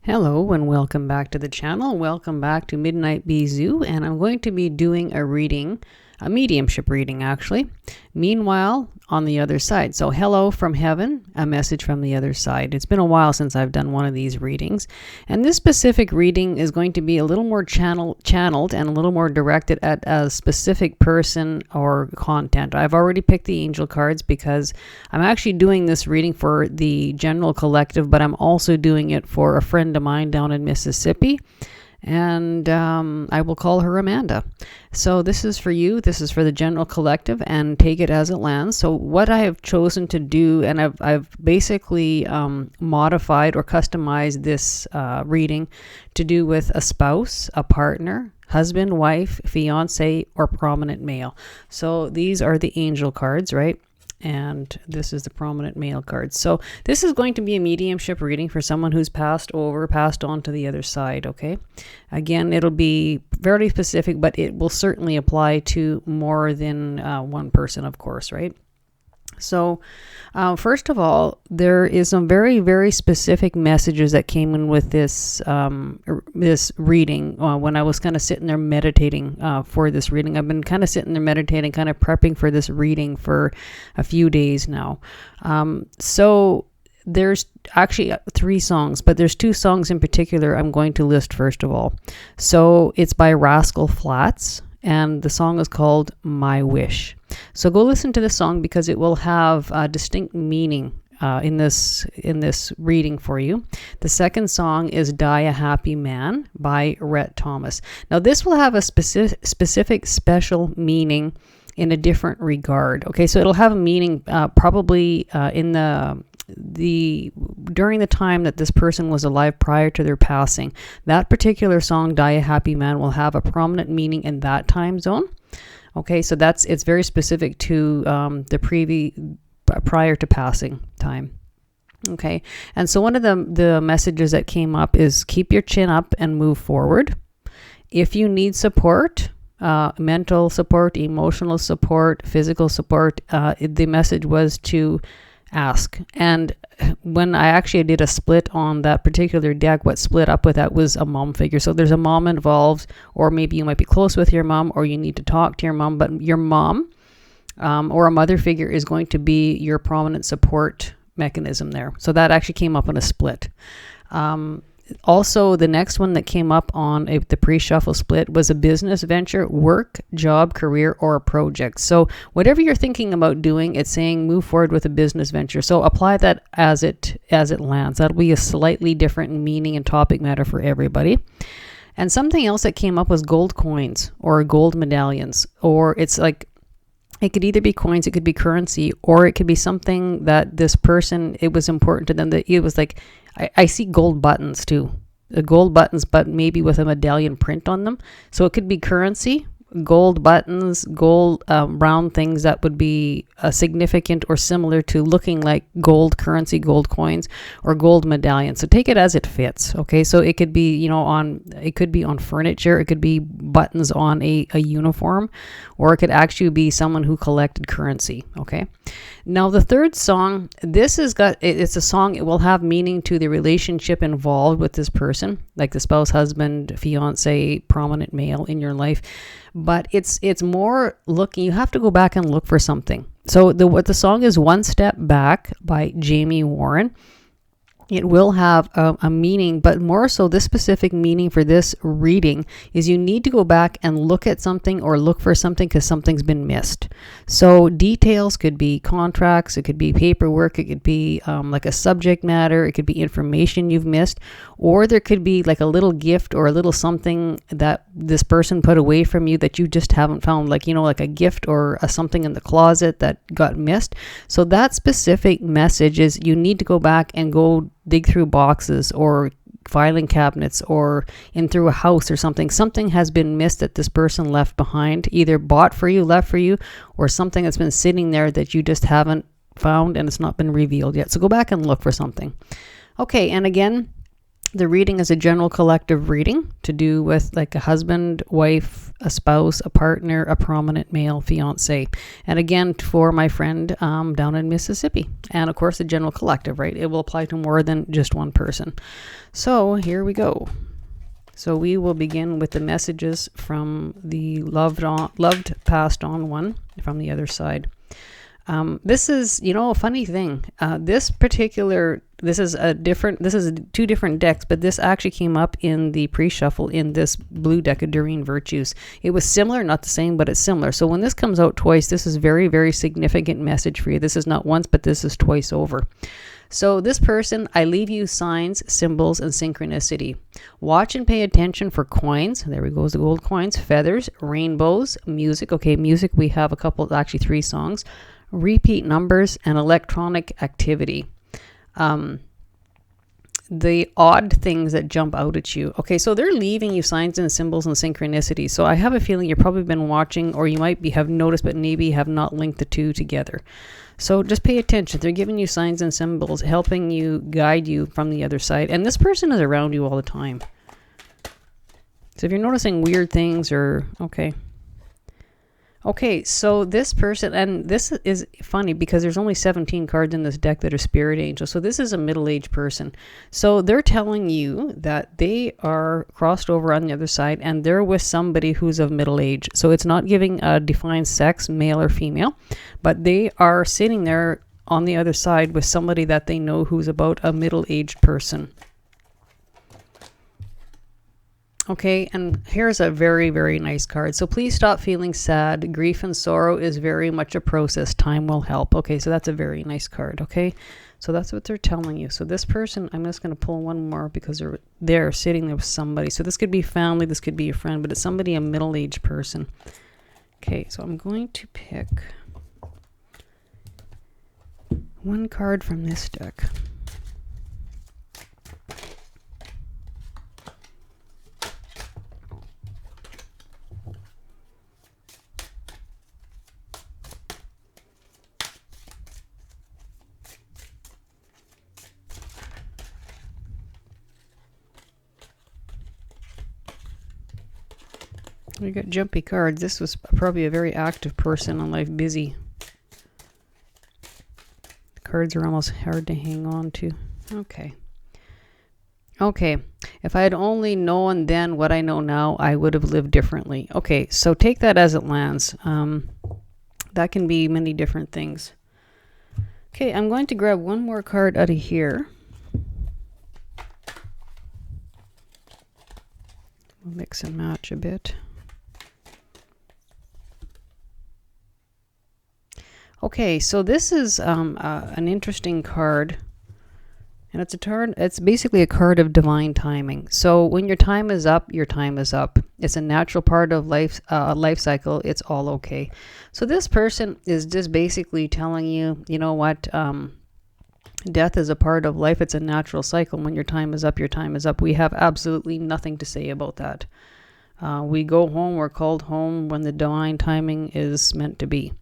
Hello and welcome back to the channel. Welcome back to Midnight Bisous, and I'm going to be doing a reading, a mediumship reading actually. Meanwhile, on the other side. So hello from heaven, a message from the other side. It's been a while since I've done one of these readings, and this specific reading is going to be a little more channeled and a little more directed at a specific person or content. I've already picked the angel cards because I'm actually doing this reading for the general collective, but I'm also doing it for a friend of mine down in Mississippi. And I will call her Amanda. So this is for you. This is for the general collective, and take it as it lands. So what I have chosen to do, and I've basically modified or customized this reading to do with a spouse, a partner, husband, wife, fiance, or prominent male. So these are the angel cards, right? And this is the prominent male card. So this is going to be a mediumship reading for someone who's passed on to the other side, okay? Again, it'll be very specific, but it will certainly apply to more than one person, of course, right? So first of all, there is some very, very specific messages that came in with this this reading when I was kind of sitting there meditating for this reading. I've been kind of sitting there meditating, kind of prepping for this reading for a few days now. So there's actually 3 songs, but there's 2 songs in particular I'm going to list first of all. So it's by Rascal Flatts, and the song is called My Wish. So go listen to the song because it will have a distinct meaning in this reading for you. The second song is Die a Happy Man by Rhett Thomas. Now this will have a specific special meaning in a different regard. Okay, so it'll have a meaning probably in during the time that this person was alive prior to their passing. That particular song, Die a Happy Man, will have a prominent meaning in that time zone. Okay, so it's very specific to the prior to passing time. Okay, and so one of the messages that came up is keep your chin up and move forward. If you need support, mental support, emotional support, physical support, the message was to ask. And when I actually did a split on that particular deck, what split up with that was a mom figure. So there's a mom involved, or maybe you might be close with your mom, or you need to talk to your mom, but your mom or a mother figure is going to be your prominent support mechanism there. So that actually came up on a split. Also, the next one that came up on the pre-shuffle split was a business venture, work, job, career, or a project. So whatever you're thinking about doing, it's saying move forward with a business venture. So apply that as it lands. That'll be a slightly different meaning and topic matter for everybody. And something else that came up was gold coins or gold medallions, or it's like, it could either be coins, it could be currency, or it could be something that this person, it was important to them, that it was like, I see gold buttons too. Gold buttons, but maybe with a medallion print on them. So it could be currency, gold buttons, gold round things that would be significant or similar to looking like gold currency, gold coins, or gold medallions. So take it as it fits. Okay, so it could be, it could be on furniture, it could be buttons on a uniform, or it could actually be someone who collected currency. Okay. Now the third song, it's a song, it will have meaning to the relationship involved with this person, like the spouse, husband, fiance, prominent male in your life. But it's more looking, you have to go back and look for something. So what the song is, One Step Back by Jamie Warren. It will have a meaning, but more so this specific meaning for this reading is you need to go back and look at something or look for something because something's been missed. So details could be contracts, it could be paperwork, it could be like a subject matter, it could be information you've missed, or there could be like a little gift or a little something that this person put away from you that you just haven't found, like, like a gift or something in the closet that got missed. So that specific message is you need to go back and go dig through boxes or filing cabinets or in through a house or something. Something has been missed that this person left behind, either bought for you, left for you, or something that's been sitting there that you just haven't found and it's not been revealed yet. So go back and look for something. Okay, and again, The reading is a general collective reading to do with like a husband, wife, a spouse, a partner, a prominent male, fiance. And again, for my friend down in Mississippi. And of course, the general collective, right? It will apply to more than just one person. So here we go. So we will begin with the messages from the loved passed on one from the other side. This is, a funny thing. This is two different decks, but this actually came up in the pre-shuffle in this blue deck of Doreen Virtues. It was similar, not the same, but it's similar. So when this comes out twice, this is very, very significant message for you. This is not once, but this is twice over. So this person, I leave you signs, symbols, and synchronicity. Watch and pay attention for coins. There we go, the gold coins, feathers, rainbows, music. Okay, music, we have a couple, actually 3 songs. Repeat numbers and electronic activity. The odd things that jump out at you. Okay, so they're leaving you signs and symbols and synchronicity. So I have a feeling you've probably been watching, or you might have noticed, but maybe have not linked the two together. So just pay attention. They're giving you signs and symbols, helping you, guide you from the other side. And this person is around you all the time. So if you're noticing weird things Okay, so this person, and this is funny because there's only 17 cards in this deck that are spirit angels. So this is a middle-aged person. So they're telling you that they are crossed over on the other side and they're with somebody who's of middle age. So it's not giving a defined sex, male or female, but they are sitting there on the other side with somebody that they know who's about a middle-aged person. Okay, and here's a very, very nice card. So please stop feeling sad. Grief and sorrow is very much a process. Time will help. Okay, so that's a very nice card, okay? So that's what they're telling you. So this person, I'm just going to pull one more because they're sitting there with somebody. So this could be family, this could be a friend, but it's somebody, a middle-aged person. Okay, so I'm going to pick one card from this deck. We got jumpy cards. This was probably a very active person in life, busy. The cards are almost hard to hang on to. Okay. Okay. If I had only known then what I know now, I would have lived differently. Okay, so take that as it lands. That can be many different things. Okay, I'm going to grab one more card out of here. We'll mix and match a bit. Okay, so this is an interesting card, and it's basically a card of divine timing. So when your time is up, your time is up. It's a natural part of life cycle. It's all okay. So this person is just basically telling you, you know what, death is a part of life. It's a natural cycle. When your time is up, your time is up. We have absolutely nothing to say about that. We go home, we're called home when the divine timing is meant to be.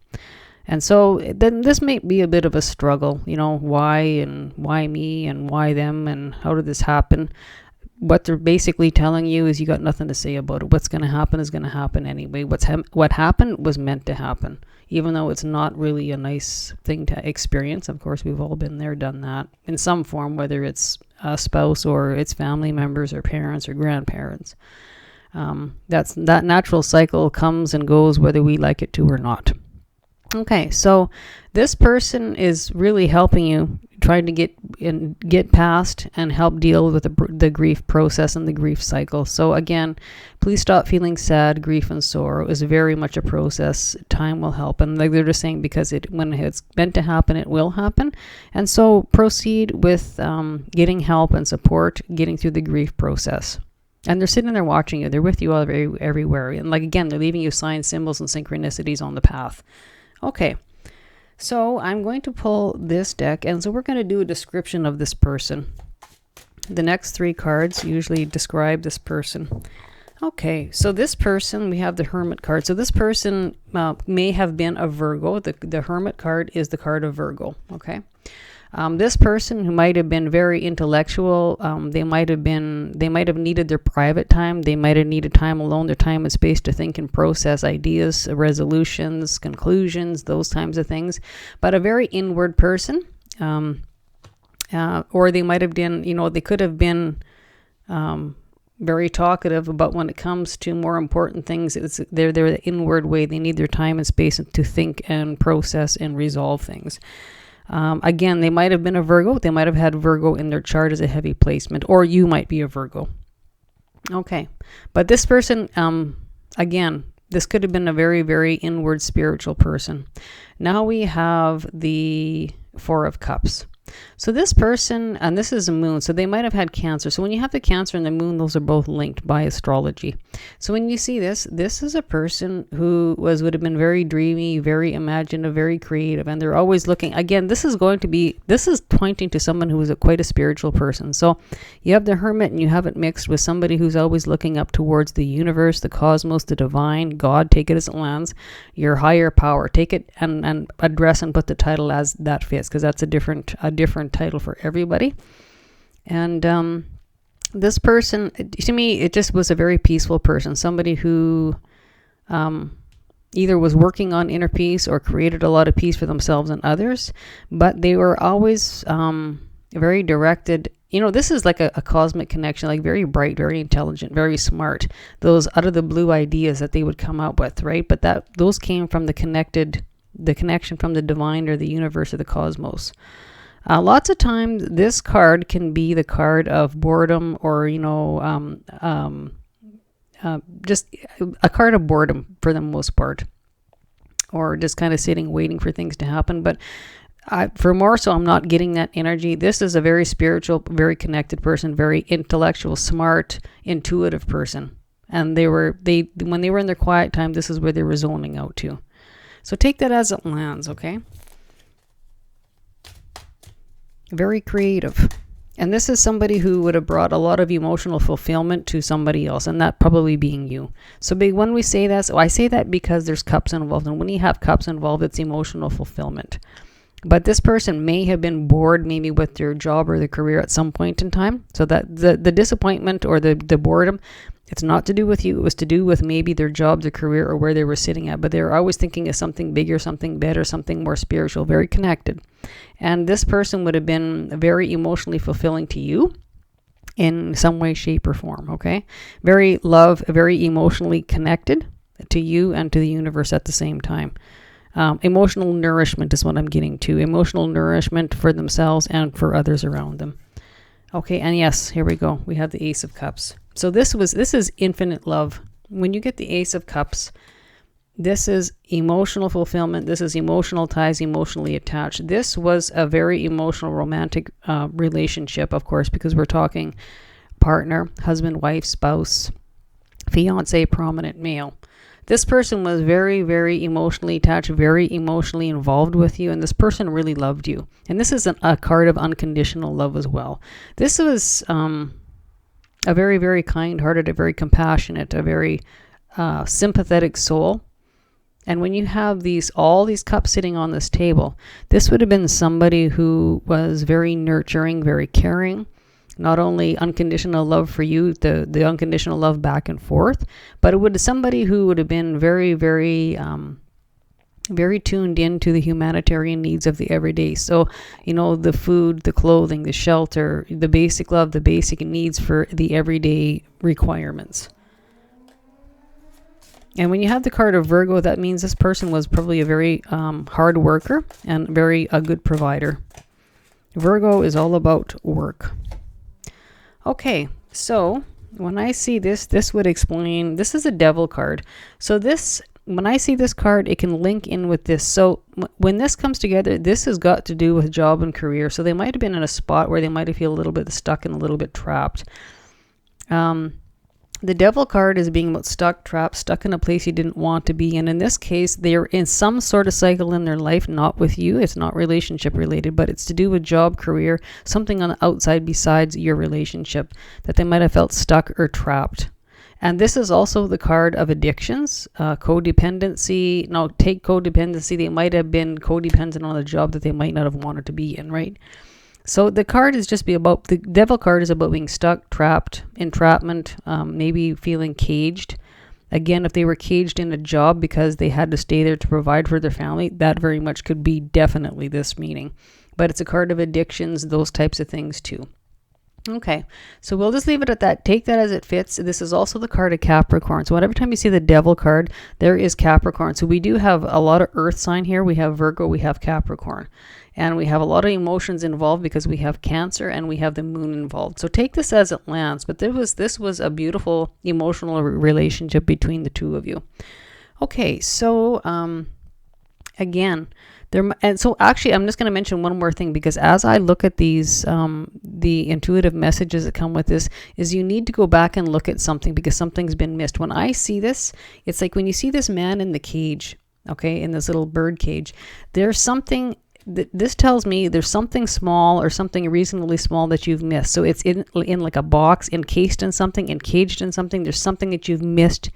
And so then this may be a bit of a struggle, why and why me and why them and how did this happen? What they're basically telling you is you got nothing to say about it. What's going to happen is going to happen anyway. What happened was meant to happen, even though it's not really a nice thing to experience. Of course, we've all been there, done that in some form, whether it's a spouse or it's family members or parents or grandparents. That natural cycle comes and goes whether we like it to or not. Okay, so this person is really helping you, trying to get past and help deal with the grief process and the grief cycle. So again, please stop feeling sad. Grief and sorrow is very much a process. Time will help, and like they're just saying, because when it's meant to happen, it will happen. And so proceed with getting help and support, getting through the grief process. And they're sitting there watching you. They're with you everywhere. And like again, they're leaving you signs, symbols, and synchronicities on the path. Okay, so I'm going to pull this deck, and so we're going to do a description of this person. The next 3 cards usually describe this person. Okay, so this person, we have the Hermit card. So this person may have been a Virgo. The Hermit card is the card of Virgo, okay? This person who might have been very intellectual, they might have needed their private time. They might have needed time alone, their time and space to think and process ideas, resolutions, conclusions, those types of things. But a very inward person, or they might have been, they could have been very talkative, but when it comes to more important things, they're the inward way. They need their time and space to think and process and resolve things. Again, they might have been a Virgo. They might have had Virgo in their chart as a heavy placement, or you might be a Virgo. Okay. But this person, again, this could have been a very, very inward spiritual person. Now we have the Four of Cups. So this person, and this is a moon, so they might have had Cancer. So when you have the Cancer and the moon, those are both linked by astrology. So when you see this is a person who would have been very dreamy, very imaginative, very creative, and they're always looking. Again, this is pointing to someone who is quite a spiritual person. So you have the Hermit and you have it mixed with somebody who's always looking up towards the universe, the cosmos, the divine, God, take it as it lands, your higher power, take it and address and put the title as that fits, because that's a different title for everybody. And this person, to me, it just was a very peaceful person, somebody who either was working on inner peace or created a lot of peace for themselves and others, but they were always very directed. This is like a cosmic connection, like very bright, very intelligent, very smart, those out of the blue ideas that they would come up with, right? But those came from the connection from the divine or the universe or the cosmos. Lots of times this card can be the card of boredom, or just a card of boredom for the most part, or just kind of sitting waiting for things to happen. But for more so, I'm not getting that energy. This is a very spiritual, very connected person, very intellectual, smart, intuitive person. And when they were in their quiet time, this is where they were zoning out to. So take that as it lands, okay? Very creative. And this is somebody who would have brought a lot of emotional fulfillment to somebody else, and that probably being you. So when we say that, I say that because there's cups involved, and when you have cups involved, it's emotional fulfillment. But this person may have been bored maybe with their job or their career at some point in time. So that the disappointment or the boredom, it's not to do with you. It was to do with maybe their job, their career, or where they were sitting at. But they were always thinking of something bigger, something better, something more spiritual, very connected. And this person would have been very emotionally fulfilling to you in some way, shape, or form, okay? Very emotionally connected to you and to the universe at the same time. Emotional nourishment is what I'm getting to. Emotional nourishment for themselves and for others around them. Okay, and yes, here we go. We have the Ace of Cups. So this is infinite love. When you get the Ace of Cups, this is emotional fulfillment. This is emotional ties, emotionally attached. This was a very emotional, romantic relationship, of course, because we're talking partner, husband, wife, spouse, fiance, prominent male. This person was very, very emotionally attached, very emotionally involved with you, and this person really loved you. And this is a card of unconditional love as well. This was a very, very kind-hearted, a very compassionate, a very sympathetic soul. And when you have all these cups sitting on this table, this would have been somebody who was very nurturing, very caring. Not only unconditional love for you, the unconditional love back and forth, but it would be somebody who would have been very, very, very tuned into the humanitarian needs of the everyday. So, the food, the clothing, the shelter, the basic love, the basic needs for the everyday requirements. And when you have the card of Virgo, that means this person was probably a very hard worker and a good provider. Virgo is all about work. Okay, so when I see this would explain, this is a Devil card. So when I see this card, it can link in with this. So when this comes together, this has got to do with job and career. So they might have been in a spot where they might have feel a little bit stuck and a little bit trapped. The Devil card is being about stuck, trapped, stuck in a place you didn't want to be in. In this case, they're in some sort of cycle in their life, not with you. It's not relationship related, but it's to do with job, career, something on the outside besides your relationship that they might have felt stuck or trapped. And this is also the card of addictions, codependency. Now, take codependency. They might have been codependent on a job that they might not have wanted to be in, right? So the card is just the devil card is about being stuck, trapped, entrapment, maybe feeling caged. Again, if they were caged in a job because they had to stay there to provide for their family, that very much could be definitely this meaning. But it's a card of addictions, those types of things too. Okay, so we'll just leave it at that. Take that as it fits. This is also the card of Capricorn. So every time you see the devil card, there is Capricorn. So we do have a lot of earth sign here. We have Virgo, we have Capricorn. And we have a lot of emotions involved because we have Cancer and we have the moon involved. So take this as it lands. But this was a beautiful emotional relationship between the two of you. Okay, so again, and so actually I'm just going to mention one more thing, because as I look at these the intuitive messages that come with this, is you need to go back and look at something because something's been missed. When I see this, it's like when you see this man in the cage, okay, in this little bird cage, there's something this tells me there's something small or something reasonably small that you've missed. So it's in like a box, encased in something, encaged in something. There's something that you've missed.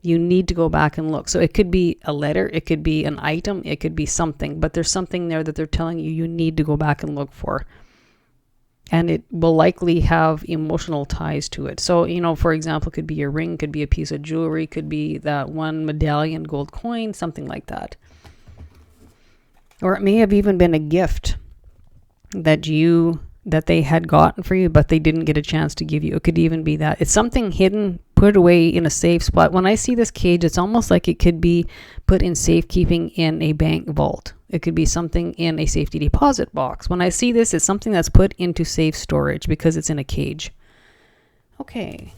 You need to go back and look. So it could be a letter, it could be an item, it could be something, but there's something there that they're telling you you need to go back and look for. And it will likely have emotional ties to it. So, for example, it could be a ring, could be a piece of jewelry, could be that one medallion, gold coin, something like that. Or it may have even been a gift that they had gotten for you, but they didn't get a chance to give you. It could even be that. It's something hidden, put away in a safe spot. When I see this cage, it's almost like it could be put in safekeeping in a bank vault. It could be something in a safety deposit box. When I see this, it's something that's put into safe storage because it's in a cage. Okay.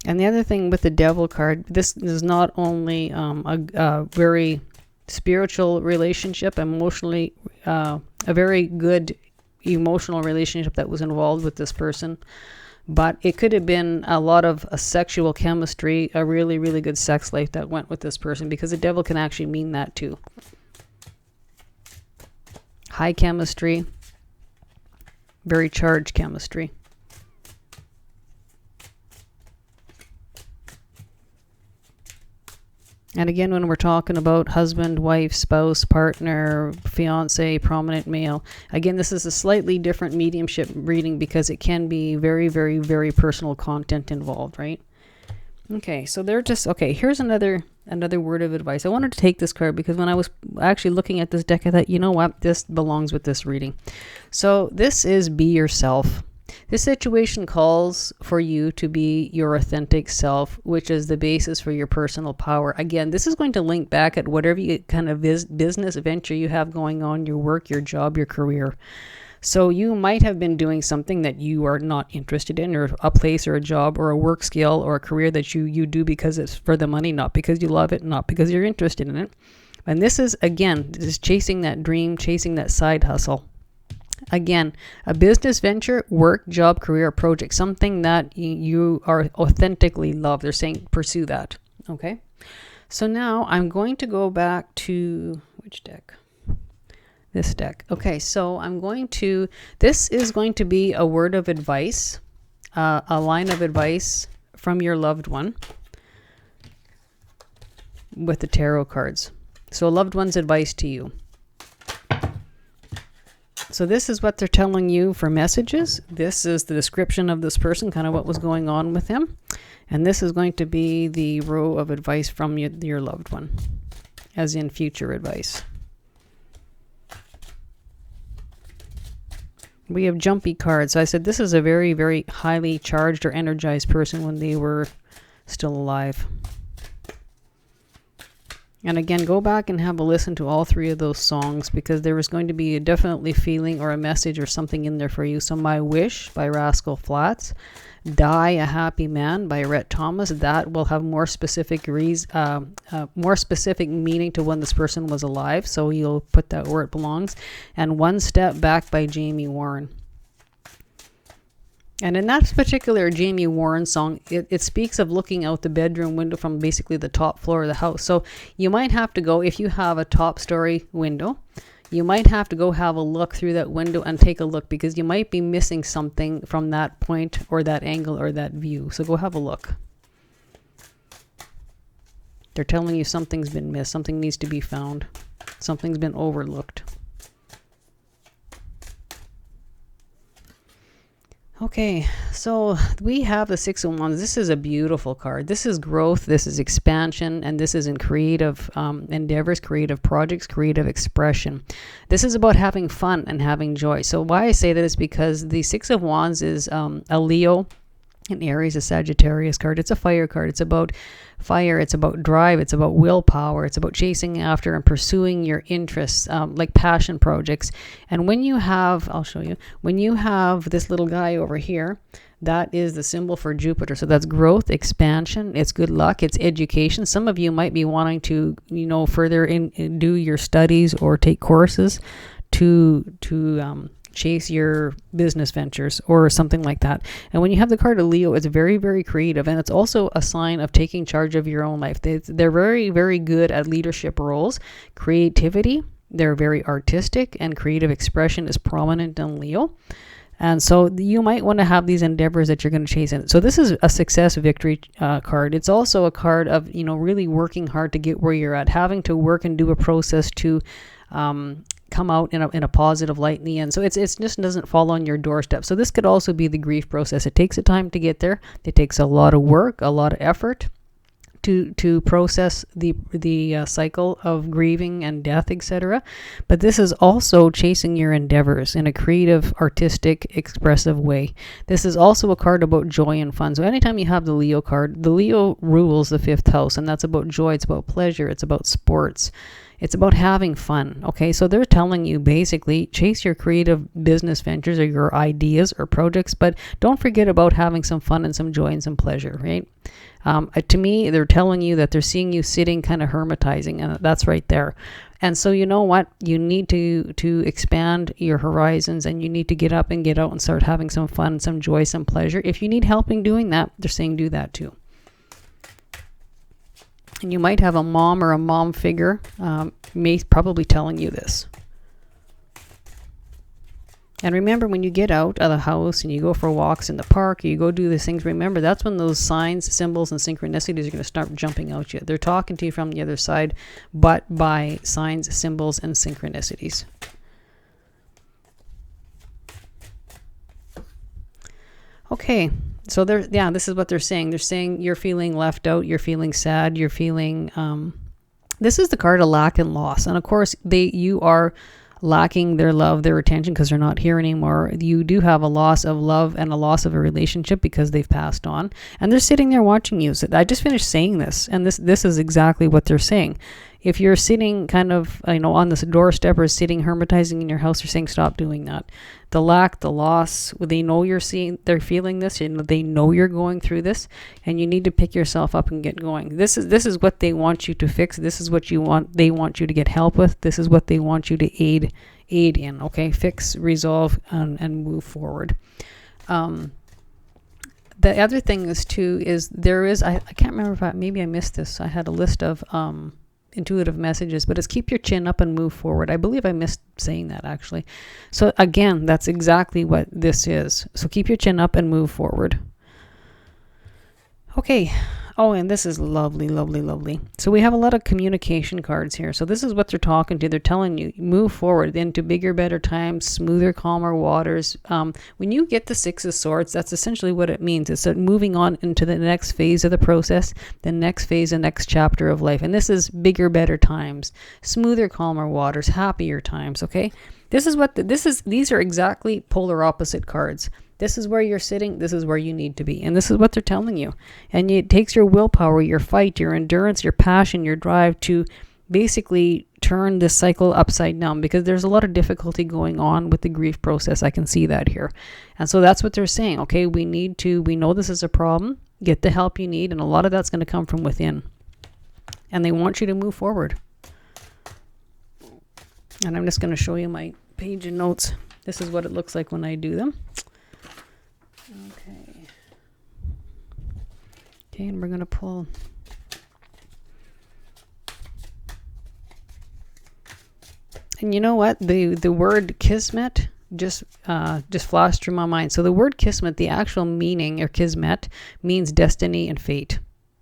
And the other thing with the devil card, this is not only a very spiritual relationship, emotionally, a very good emotional relationship that was involved with this person, but it could have been a lot of a sexual chemistry, a really, really good sex life that went with this person, because the devil can actually mean that too. High chemistry, very charged chemistry. And again, when we're talking about husband, wife, spouse, partner, fiance, prominent male, again, this is a slightly different mediumship reading because it can be very, very, very personal content involved, right? Okay, so they're just, okay, here's another word of advice. I wanted to take this card because when I was actually looking at this deck, I thought, you know what, this belongs with this reading. So this is be yourself. This situation calls for you to be your authentic self, which is the basis for your personal power. Again, this is going to link back at whatever kind of business venture you have going on, your work, your job, your career. So you might have been doing something that you are not interested in, or a place or a job or a work skill or a career that you do because it's for the money, not because you love it, not because you're interested in it. And this is, again, just chasing that dream, chasing that side hustle. Again, a business venture, work, job, career, project, something that you are authentically love. They're saying pursue that. Okay. So now I'm going to go back to which deck? This deck. Okay. So this is going to be a word of advice, a line of advice from your loved one with the tarot cards. So a loved one's advice to you. So this is what they're telling you for messages. This is the description of this person, kind of what was going on with him. And this is going to be the row of advice from your loved one, as in future advice. We have jumpy cards. So I said this is a very, very highly charged or energized person when they were still alive. And again, go back and have a listen to all three of those songs, because there is going to be a definitely feeling or a message or something in there for you. So My Wish by Rascal Flatts, Die a Happy Man by Rhett Thomas. That will have more specific meaning to when this person was alive. So you'll put that where it belongs. And One Step Back by Jamie Warren. And in that particular Jamie Warren song, it speaks of looking out the bedroom window from basically the top floor of the house. So you might have to go, if you have a top story window, you might have to go have a look through that window and take a look, because you might be missing something from that point or that angle or that view. So go have a look. They're telling you something's been missed. Something needs to be found. Something's been overlooked. Okay, so we have the Six of Wands. This is a beautiful card. This is growth, this is expansion, and this is in creative endeavors, creative projects, creative expression. This is about having fun and having joy. So why I say that is because the Six of Wands is a Leo, an Aries, a Sagittarius card. It's a fire card. It's about fire. It's about drive. It's about willpower. It's about chasing after and pursuing your interests, like passion projects. And when you have, I'll show you, when you have this little guy over here, that is the symbol for Jupiter. So that's growth, expansion. It's good luck. It's education. Some of you might be wanting to, further do your studies or take courses to chase your business ventures or something like that. And when you have the card of Leo, it's very, very creative, and it's also a sign of taking charge of your own life. They're very, very good at leadership roles, creativity. They're very artistic, and creative expression is prominent in Leo. And so you might want to have these endeavors that you're going to chase in. So this is a success victory card. It's also a card of, really working hard to get where you're at, having to work and do a process to come out in a positive light in the end. So it just doesn't fall on your doorstep. So this could also be the grief process. It takes a time to get there. It takes a lot of work, a lot of effort to process the cycle of grieving and death, etc. But this is also chasing your endeavors in a creative, artistic, expressive way. This is also a card about joy and fun. So anytime you have the Leo card, the Leo rules the 5th house, and that's about joy. It's about pleasure. It's about sports. It's about having fun. Okay, so they're telling you basically chase your creative business ventures or your ideas or projects, but don't forget about having some fun and some joy and some pleasure, right? To me, they're telling you that they're seeing you sitting kind of hermitizing, and that's right there. And so you know what? You need to expand your horizons, and you need to get up and get out and start having some fun, some joy, some pleasure. If you need help in doing that, they're saying do that too. And you might have a mom or a mom figure probably telling you this. And remember, when you get out of the house and you go for walks in the park, or you go do these things, remember that's when those signs, symbols, and synchronicities are going to start jumping out at you. They're talking to you from the other side, but by signs, symbols, and synchronicities. Okay, so this is what they're saying. They're saying you're feeling left out, you're feeling sad, you're feeling, this is the card of lack and loss. And of course, you are lacking their love, their attention, because they're not here anymore. You do have a loss of love and a loss of a relationship because they've passed on. And they're sitting there watching you. So I just finished saying this, and this is exactly what they're saying. If you're sitting kind of, on this doorstep or sitting hermitizing in your house, they're saying stop doing that. The lack, the loss, they know they're feeling this, they know you're going through this, and you need to pick yourself up and get going. This is what they want you to fix. This is what they want you to get help with. This is what they want you to aid in, okay? Fix, resolve, and move forward. The other thing is I can't remember if maybe I missed this. I had a list of intuitive messages, but it's keep your chin up and move forward. I believe I missed saying that actually. So again, that's exactly what this is. So keep your chin up and move forward. Okay. Oh, and this is lovely, lovely, lovely. So we have a lot of communication cards here. So this is what they're talking to. They're telling you, move forward into bigger, better times, smoother, calmer waters. When you get the Six of Swords, that's essentially what it means. It's moving on into the next phase of the process, the next phase, the next chapter of life. And this is bigger, better times, smoother, calmer waters, happier times, okay? These are exactly polar opposite cards. This is where you're sitting. This is where you need to be. And this is what they're telling you. And it takes your willpower, your fight, your endurance, your passion, your drive to basically turn this cycle upside down, because there's a lot of difficulty going on with the grief process. I can see that here. And so that's what they're saying. Okay, we know this is a problem. Get the help you need. And a lot of that's going to come from within. And they want you to move forward. And I'm just going to show you my page and notes. This is what it looks like when I do them. Okay. Okay, and we're going to pull. And you know what? The word kismet just flashed through my mind. So the word kismet, the actual meaning, or kismet, means destiny and fate.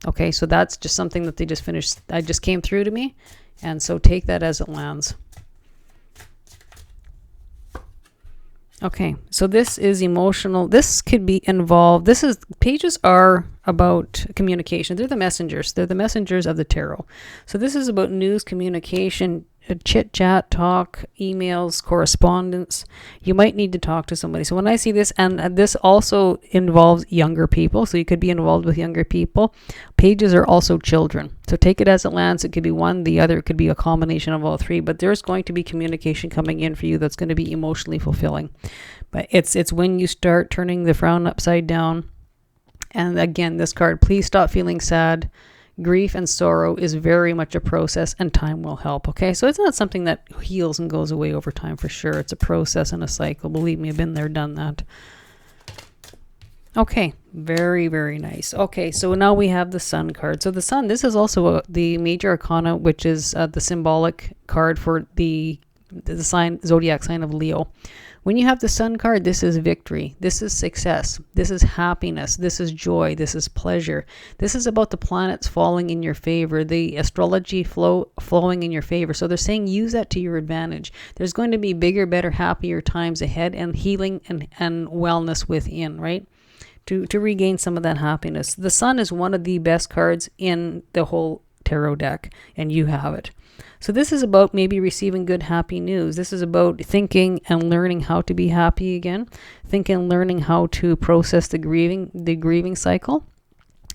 Okay, so that's just something that they just finished. I just came through to me. And so take that as it lands. Okay, so this is emotional. This could be involved. Pages are about communication. They're the messengers. They're the messengers of the tarot. So this is about news, communication, chit chat, talk, emails, correspondence. You might need to talk to somebody. So when I see this, and this also involves younger people, so you could be involved with younger people. Pages are also children. So take it as it lands. It could be one, the other. It could be a combination of all three. But there's going to be communication coming in for you that's going to be emotionally fulfilling. But it's when you start turning the frown upside down. And again, this card, please stop feeling sad. Grief and sorrow is very much a process, and time will help. Okay, so it's not something that heals and goes away over time for sure. It's a process and a cycle. Believe me, I've been there, done that. Okay, very, very nice. Okay, so now we have the Sun card. So the Sun, this is also the major arcana, which is the symbolic card for the sign, zodiac sign of Leo. When you have the Sun card, this is victory. This is success. This is happiness. This is joy. This is pleasure. This is about the planets falling in your favor, the astrology flowing in your favor. So they're saying use that to your advantage. There's going to be bigger, better, happier times ahead, and healing and wellness within, right? To regain some of that happiness. The Sun is one of the best cards in the whole tarot deck, and you have it. So this is about maybe receiving good, happy news. This is about thinking and learning how to be happy again. Thinking and learning how to process the grieving cycle.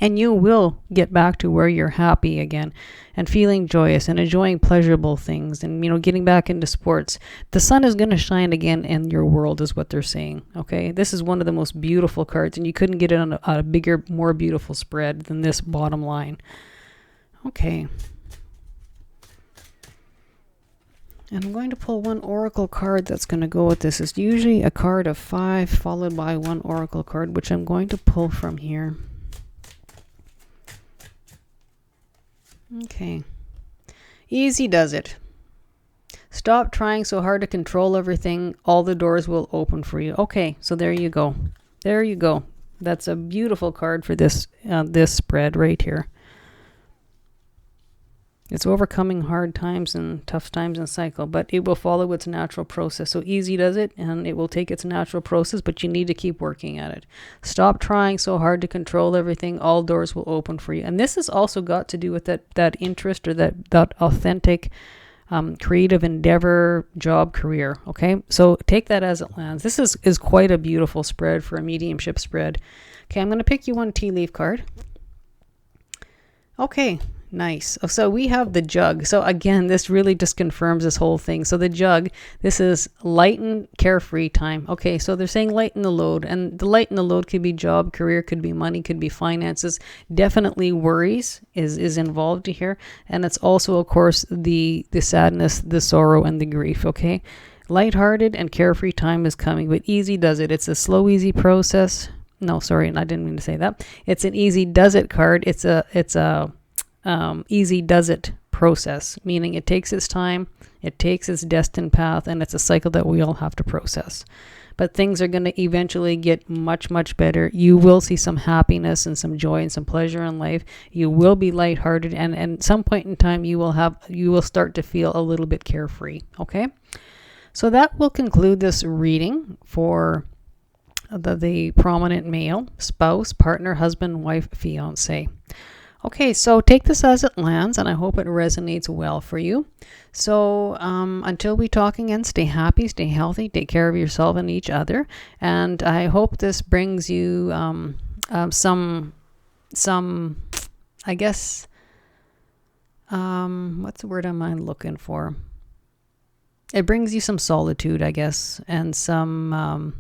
And you will get back to where you're happy again and feeling joyous and enjoying pleasurable things and, getting back into sports. The Sun is going to shine again in your world is what they're saying. Okay. This is one of the most beautiful cards, and you couldn't get it on a bigger, more beautiful spread than this bottom line. Okay. And I'm going to pull one oracle card that's going to go with this. It's usually a card of 5 followed by one oracle card, which I'm going to pull from here. Okay. Easy does it. Stop trying so hard to control everything. All the doors will open for you. Okay, so there you go. There you go. That's a beautiful card for this spread right here. It's overcoming hard times and tough times and cycle, but it will follow its natural process. So easy does it, and it will take its natural process, but you need to keep working at it. Stop trying so hard to control everything. All doors will open for you. And this has also got to do with that interest or that authentic creative endeavor, job, career. Okay, so take that as it lands. This is quite a beautiful spread for a mediumship spread. Okay, I'm going to pick you one tea leaf card. Okay. Nice. So we have the Jug. So again, this really just confirms this whole thing. So the Jug, this is lighten, carefree time. Okay, so they're saying lighten the load. And the lighten the load could be job, career, could be money, could be finances. Definitely worries is involved here. And it's also, of course, the sadness, the sorrow, and the grief. Okay, lighthearted and carefree time is coming, but easy does it. It's a slow, easy process. No, sorry, I didn't mean to say that. It's an easy does it card. It's a easy does it process, meaning it takes its time, it takes its destined path, and it's a cycle that we all have to process. But things are going to eventually get much, much better. You will see some happiness and some joy and some pleasure in life. You will be lighthearted, and at some point in time you will start to feel a little bit carefree. Okay, so that will conclude this reading for the prominent male, spouse, partner, husband, wife, fiance. Okay, so take this as it lands, and I hope it resonates well for you. So until we talk again, stay happy, stay healthy, take care of yourself and each other. And I hope this brings you some, I guess, what's the word am I looking for? It brings you some solitude, I guess, and some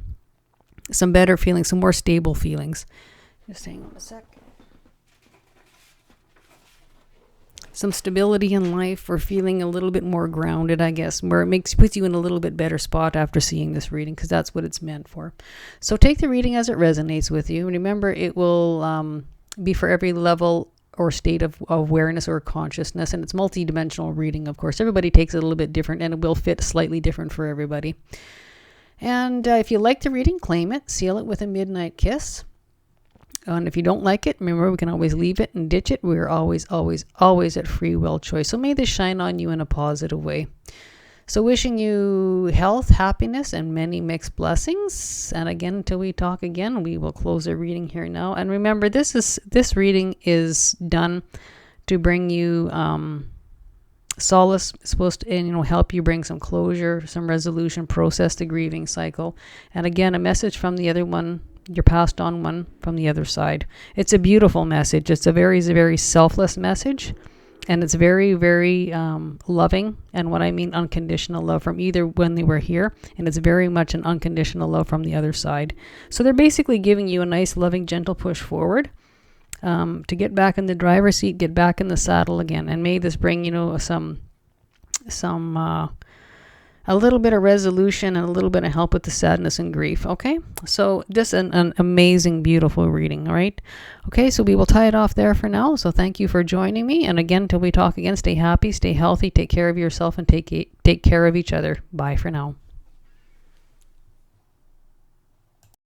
better feelings, some more stable feelings. Just hang on a sec. some stability in life, or feeling a little bit more grounded, I guess, where it puts you in a little bit better spot after seeing this reading, because that's what it's meant for. So take the reading as it resonates with you. Remember, it will be for every level or state of awareness or consciousness, and it's multi-dimensional reading, of course. Everybody takes it a little bit different, and it will fit slightly different for everybody. And if you like the reading, claim it, seal it with a midnight kiss. And if you don't like it, remember, we can always leave it and ditch it. We're always, always, always at free will choice. So may this shine on you in a positive way. So wishing you health, happiness, and many mixed blessings. And again, until we talk again, we will close the reading here now. And remember, this reading is done to bring you solace. It's supposed to, help you bring some closure, some resolution, process the grieving cycle. And again, a message from the other one, your passed on one from the other side. It's a beautiful message. It's a very, very selfless message. And it's very, very loving. And what I mean, unconditional love from either when they were here. And it's very much an unconditional love from the other side. So they're basically giving you a nice, loving, gentle push forward to get back in the driver's seat, get back in the saddle again. And may this bring, a little bit of resolution and a little bit of help with the sadness and grief. Okay, so this is an amazing, beautiful reading. All right, okay, so we will tie it off there for now. So thank you for joining me, and again, till we talk again, stay happy, stay healthy, take care of yourself, and take care of each other. Bye for now.